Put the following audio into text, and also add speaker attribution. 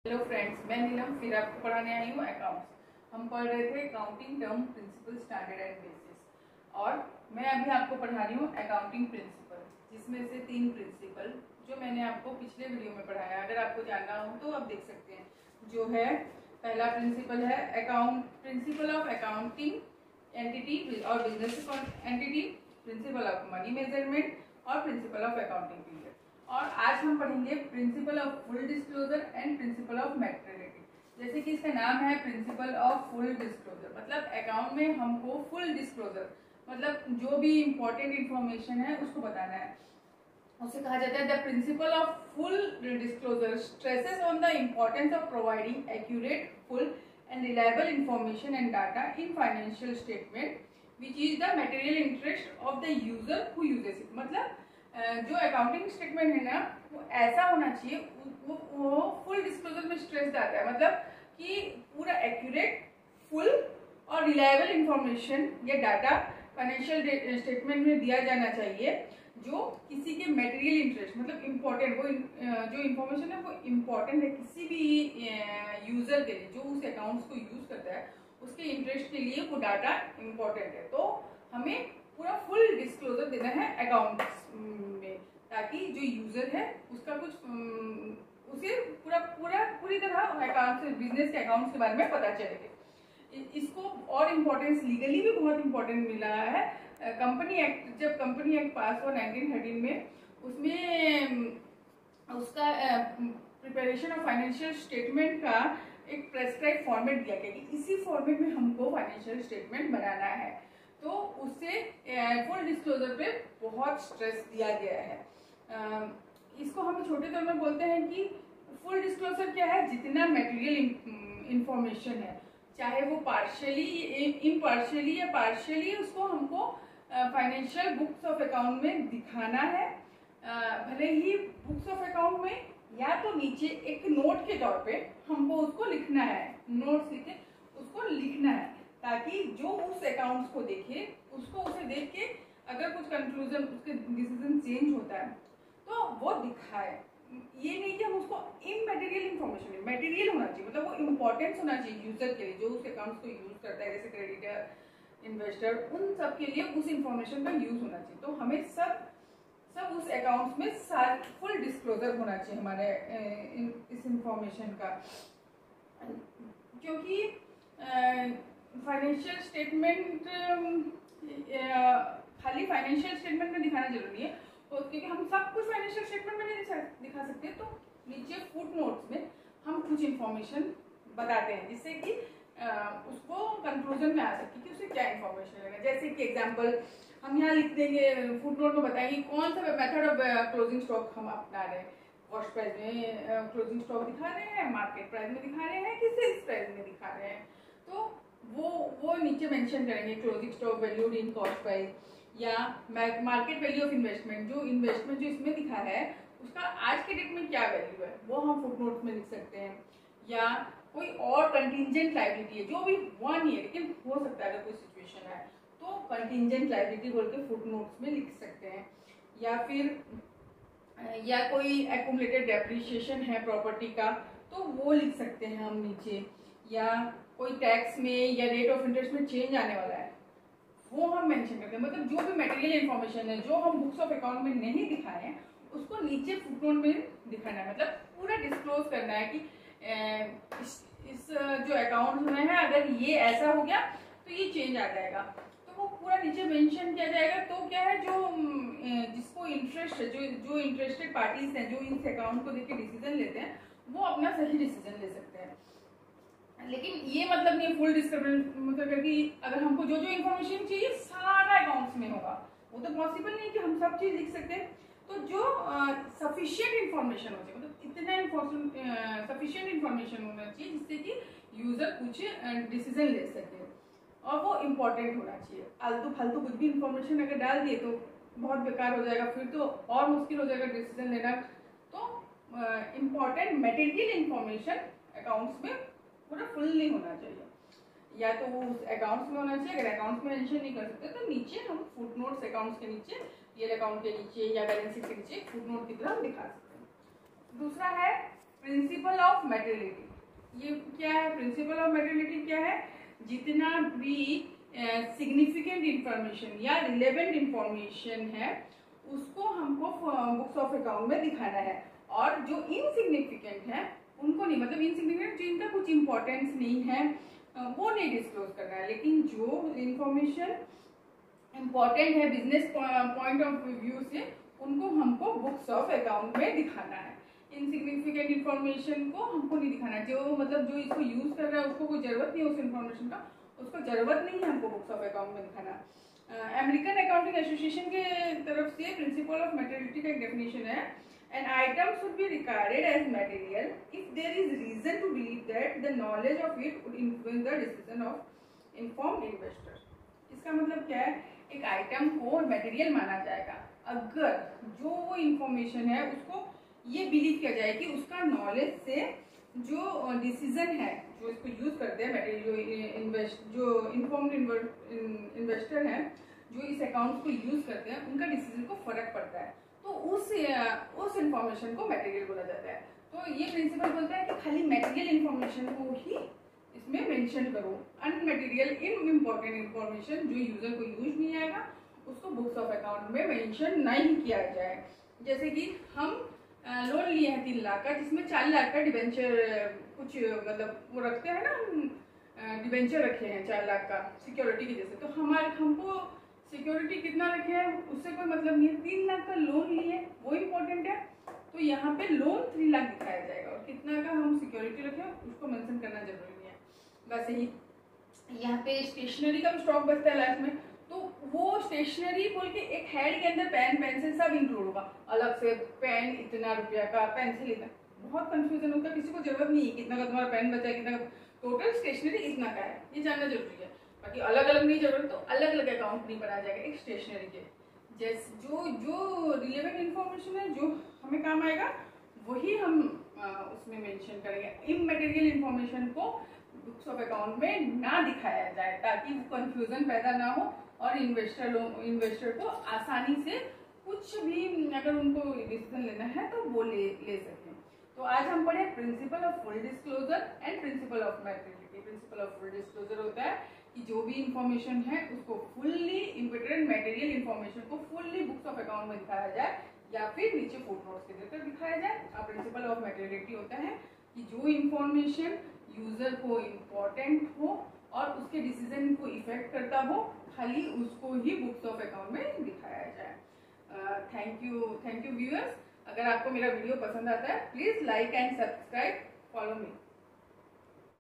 Speaker 1: Hello friends, मैं नीलम फिर आपको पढ़ाने आई हूँ अकाउंट्स। हम पढ़ रहे थे accounting term principle standard and basis और मैं अभी आपको पढ़ा रही हूँ अकाउंटिंग प्रिंसिपल, जिसमें से 3 प्रिंसिपल जो मैंने आपको पिछले वीडियो में पढ़ाया। अगर आपको जानना हो तो आप देख सकते हैं। जो है पहला प्रिंसिपल है प्रिंसिपल ऑफ अकाउंटिंग एंटिटी और business entity, principle of money measurement और प्रिंसिपल ऑफ अकाउंटिंग पीरियड। और आज हम पढ़ेंगे principle of full disclosure and principle of materiality. जैसे कि इसका नाम है प्रिंसिपल ऑफ फुल डिस्क्लोजर, मतलब अकाउंट में हमको फुल डिस्क्लोजर मतलब जो भी इंपॉर्टेंट इंफॉर्मेशन है उसको बताना है। उसे कहा जाता है the principal of full disclosure stresses on the importance of providing accurate, full and reliable information and data in financial statement which is the material interest of the user who uses it. मतलब जो accounting statement है ना, वो ऐसा होना चाहिए, वो full disclosure में स्ट्रेस आता है, मतलब कि पूरा एक्यूरेट, फुल और रिलायबल इंफॉर्मेशन या डाटा फाइनेंशियल स्टेटमेंट में दिया जाना चाहिए जो किसी के मटेरियल इंटरेस्ट मतलब इम्पोर्टेंट, वो जो इन्फॉर्मेशन है वो इम्पोर्टेंट है किसी भी यूजर के लिए, जो उस अकाउंट्स को यूज करता है उसके इंटरेस्ट के लिए वो डाटा इम्पोर्टेंट है। तो हमें पूरा फुल डिस्क्लोजर देना है अकाउंट्स में, ताकि जो यूजर है उसका कुछ उसे पूरी तरह अकाउंट बिजनेस के अकाउंट्स के बारे में पता चलेगा। इसको और इम्पोर्टेंस लीगली भी बहुत इम्पोर्टेंट मिला है। कंपनी एक्ट, जब कंपनी एक्ट पास हुआ 1913 में, उसमें उसका प्रिपरेशन ऑफ फाइनेंशियल स्टेटमेंट का एक प्रेस्क्राइब फॉर्मेट दिया गया कि इसी फॉर्मेट में हमको फाइनेंशियल स्टेटमेंट बनाना है। तो उससे फुल डिस्क्लोजर पे बहुत स्ट्रेस दिया गया है। इसको हम छोटे तौर में बोलते हैं कि फुल डिस्क्लोजर क्या है, जितना मटेरियल इंफॉर्मेशन है, चाहे वो पार्शियली, इम्पार्शियली या पार्शियली, उसको हमको फाइनेंशियल बुक्स ऑफ अकाउंट में दिखाना है। भले ही बुक्स ऑफ अकाउंट में या तो नीचे एक नोट के तौर पे हमको उसको लिखना है, नोट्स लिखे उसको लिखना है, ताकि जो उस अकाउंट्स को देखे उसको उसे देख के अगर कुछ कंक्लूजन, उसके डिसीजन चेंज होता है तो वो दिखाए। ये नहीं कि हम उसको इमटेरियल इंफॉर्मेशन, मटेरियल होना चाहिए, मतलब वो इम्पोर्टेंस होना चाहिए यूजर के लिए जो उस अकाउंट्स को यूज करता है, जैसे क्रेडिटर, इन्वेस्टर, उन सब के लिए उस इंफॉर्मेशन का यूज होना चाहिए। तो हमें सब उस अकाउंट्स में फुल डिस्क्लोजर होना चाहिए हमारे इस इंफॉर्मेशन का, क्योंकि फाइनेंशियल स्टेटमेंट खाली फाइनेंशियल स्टेटमेंट में दिखाना जरूरी है, तो क्योंकि हम सब कुछ फाइनेंशियल स्टेटमेंट में नहीं दिखा सकते, तो नीचे फुट नोट्स में हम कुछ इंफॉर्मेशन बताते हैं जिससे कि उसको कंक्लूजन में आ सके कि उसे क्या इंफॉर्मेशन लेना। जैसे कि एग्जांपल हम यहाँ लिख देंगे, फुट नोट में बताएंगे कौन सा मेथड ऑफ क्लोजिंग स्टॉक हम अपना रहे हैं। कॉस्ट प्राइस में क्लोजिंग स्टॉक दिखा रहे हैं, मार्केट प्राइस में दिखा रहे हैं कि सेल्स प्राइस में दिखा रहे हैं, तो वो नीचे मेंशन करेंगे closing stock valued in cost price, या मार्केट वैल्यू ऑफ इन्वेस्टमेंट, जो इन्वेस्टमेंट जो इसमें दिखा है उसका आज के डेट में क्या वैल्यू है वो हम फुटनोट्स में लिख सकते हैं। या कोई और कंटिंजेंट लायबिलिटी है जो भी 1 ईयर, लेकिन हो सकता है अगर कोई सिचुएशन है तो कंटिंजेंट लायबिलिटी बोल के फुटनोट्स में लिख सकते हैं। या फिर या कोई एक्यूमुलेटेड डेप्रिसिएशन है प्रॉपर्टी का तो वो लिख सकते हैं हम नीचे। या कोई टैक्स में या रेट ऑफ इंटरेस्ट में चेंज आने वाला है वो हम मेंशन करते हैं। मतलब जो भी मटेरियल इंफॉर्मेशन है जो हम बुक्स ऑफ अकाउंट में नहीं दिखाए हैं उसको नीचे फुटनोट में दिखाना है, मतलब पूरा डिस्क्लोज करना है कि इस जो अकाउंट में है अगर ये ऐसा हो गया तो ये चेंज आ जाएगा, तो वो पूरा नीचे मेंशन किया जाएगा। तो क्या है, जो जिसको इंटरेस्ट है, जो इंटरेस्टेड पार्टीज हैं जो इस अकाउंट को देख के डिसीजन लेते हैं वो अपना सही डिसीजन ले सकते हैं। लेकिन ये मतलब नहीं फुल डिस्क्रिप्शन, मतलब कि अगर हमको जो जो इन्फॉर्मेशन चाहिए सारा अकाउंट्स में होगा, वो तो पॉसिबल नहीं कि हम सब चीज लिख सकते हैं। तो जो सफिशिएंट इन्फॉर्मेशन हो चाहिए, मतलब इतना सफिशिएंट इन्फॉर्मेशन होना चाहिए जिससे कि यूजर कुछ डिसीजन ले सके और वो इम्पोर्टेंट होना चाहिए। आलतू फालतू कुछ भी इन्फॉर्मेशन अगर डाल दिए तो बहुत बेकार हो जाएगा, फिर तो और मुश्किल हो जाएगा डिसीजन लेना। तो इम्पोर्टेंट मटेरियल इंफॉर्मेशन अकाउंट्स में पूरा फुल नहीं होना चाहिए, या तो वो उस अकाउंट्स में होना चाहिए। अगर अकाउंट्स में मेंशन नहीं कर सकते तो नीचे हम फुटनोट्स अकाउंट्स के नीचे, पीएल अकाउंट के नीचे या बैलेंस शीट के नीचे फुटनोट की तरह दिखा सकते हैं। दूसरा है प्रिंसिपल ऑफ मेटेरियलिटी। ये क्या है? प्रिंसिपल ऑफ मेटेरियलिटी क्या है? जितना भी सिग्निफिकेंट इंफॉर्मेशन या रिलेवेंट इंफॉर्मेशन है उसको हमको बुक्स ऑफ अकाउंट में दिखाना है, और जो इनसिग्निफिकेंट है उनको नहीं, मतलब इनसिग्निफिकेंट जिनका कुछ इंपॉर्टेंस नहीं है वो नहीं डिस्क्लोज करना है, लेकिन जो इंफॉर्मेशन इंपॉर्टेंट है बिजनेस पॉइंट ऑफ व्यू से उनको हमको बुक्स ऑफ अकाउंट में दिखाना है। इनसिग्निफिकेंट इंफॉर्मेशन को हमको नहीं दिखाना, जो मतलब जो इसको यूज कर रहा है उसको कोई जरूरत नहीं है उस इंफॉर्मेशन का, उसको जरूरत नहीं है हमको बुक्स ऑफ अकाउंट में दिखाना। अमेरिकन अकाउंटिंग एसोसिएशन के तरफ से प्रिंसिपल ऑफ मटेरियलिटी का एक डेफिनेशन है, an item should be regarded as material if there is reason to believe that the knowledge of it would influence the decision of informed investor। इसका मतलब क्या है? एक आइटम को मटेरियल माना जाएगा अगर जो वो इंफॉर्मेशन है उसको ये बिलीव किया जाए कि उसका नॉलेज से जो डिसीजन है, जो इसको यूज करते हैं मटेरियल, जो इन्फॉर्म्ड इन्वेस्टर हैं जो इस अकाउंट को यूज करते हैं उनका डिसीजन को फर्क पड़ता है, तो उस इंफॉर्मेशन को मटेरियल बोला जाता है। तो ये प्रिंसिपल बोलता है कि खाली मटेरियल इंफॉर्मेशन को ही इसमें मेंशन करो, अनमटेरियल इम्पोर्टेंट इंफॉर्मेशन जो यूजर को यूज नहीं आएगा उसको बुक्स ऑफ अकाउंट में मेंशन नहीं किया जाए। जैसे कि हम लोन लिए हैं 3 लाख का, जिसमें 4 लाख का डिबेंचर कुछ मतलब वो रखते हैं ना, डिबेंचर रखे हैं 4 लाख का सिक्योरिटी की जैसे, तो हमको सिक्योरिटी कितना रखे हैं उससे कोई मतलब नहीं है, 3 लाख का लोन लिए वो इम्पोर्टेंट है, तो यहाँ पे लोन 3 लाख दिखाया जाएगा और कितना का हम सिक्योरिटी रखे उसको मेंशन करना जरूरी नहीं है। वैसे ही यहाँ पे स्टेशनरी का भी स्टॉक बचता है लास्ट में, तो वो स्टेशनरी बोल के एक हेड के अंदर पेन पेंसिल सब इंक्लूड होगा, अलग से पेन इतना रुपया का, पेंसिल इतना, बहुत कंफ्यूजन होता है, किसी को जरूरत नहीं है कितना का तुम्हारा पेन बचा है, कितना का, टोटल स्टेशनरी इतना का है, ये जानना जरूरी है। बाकी अलग अलग नहीं जरूरत तो अलग अलग अकाउंट नहीं बनाया जाएगा एक स्टेशनरी के। जैसे जो रिलेवेंट इंफॉर्मेशन है जो हमें काम आएगा वही हम उसमें मेंशन करेंगे, इमटेरियल इंफॉर्मेशन को बुक्स ऑफ अकाउंट में ना दिखाया जाए ताकि कंफ्यूजन पैदा ना हो और इन्वेस्टर को आसानी से कुछ भी अगर उनको डिसीजन लेना है तो वो ले सकें। तो आज हम पढ़े principal of full disclosure and principle of materiality. Principal of full disclosure होता है कि जो भी इंफॉर्मेशन है उसको फुल्ली इम्पोर्टेंट मटेरियल इंफॉर्मेशन को फुल्ली बुक्स ऑफ अकाउंट में दिखाया जाए या फिर नीचे फुटनोट्स के देकर दिखाया जाए। और प्रिंसिपल ऑफ मटेरियलिटी होता है कि जो इंफॉर्मेशन यूजर को इम्पोर्टेंट हो और उसके डिसीजन को इफेक्ट करता हो खाली उसको ही बुक्स ऑफ अकाउंट में दिखाया जाए। Thank you viewers. अगर आपको मेरा वीडियो पसंद आता है please like and subscribe, follow me.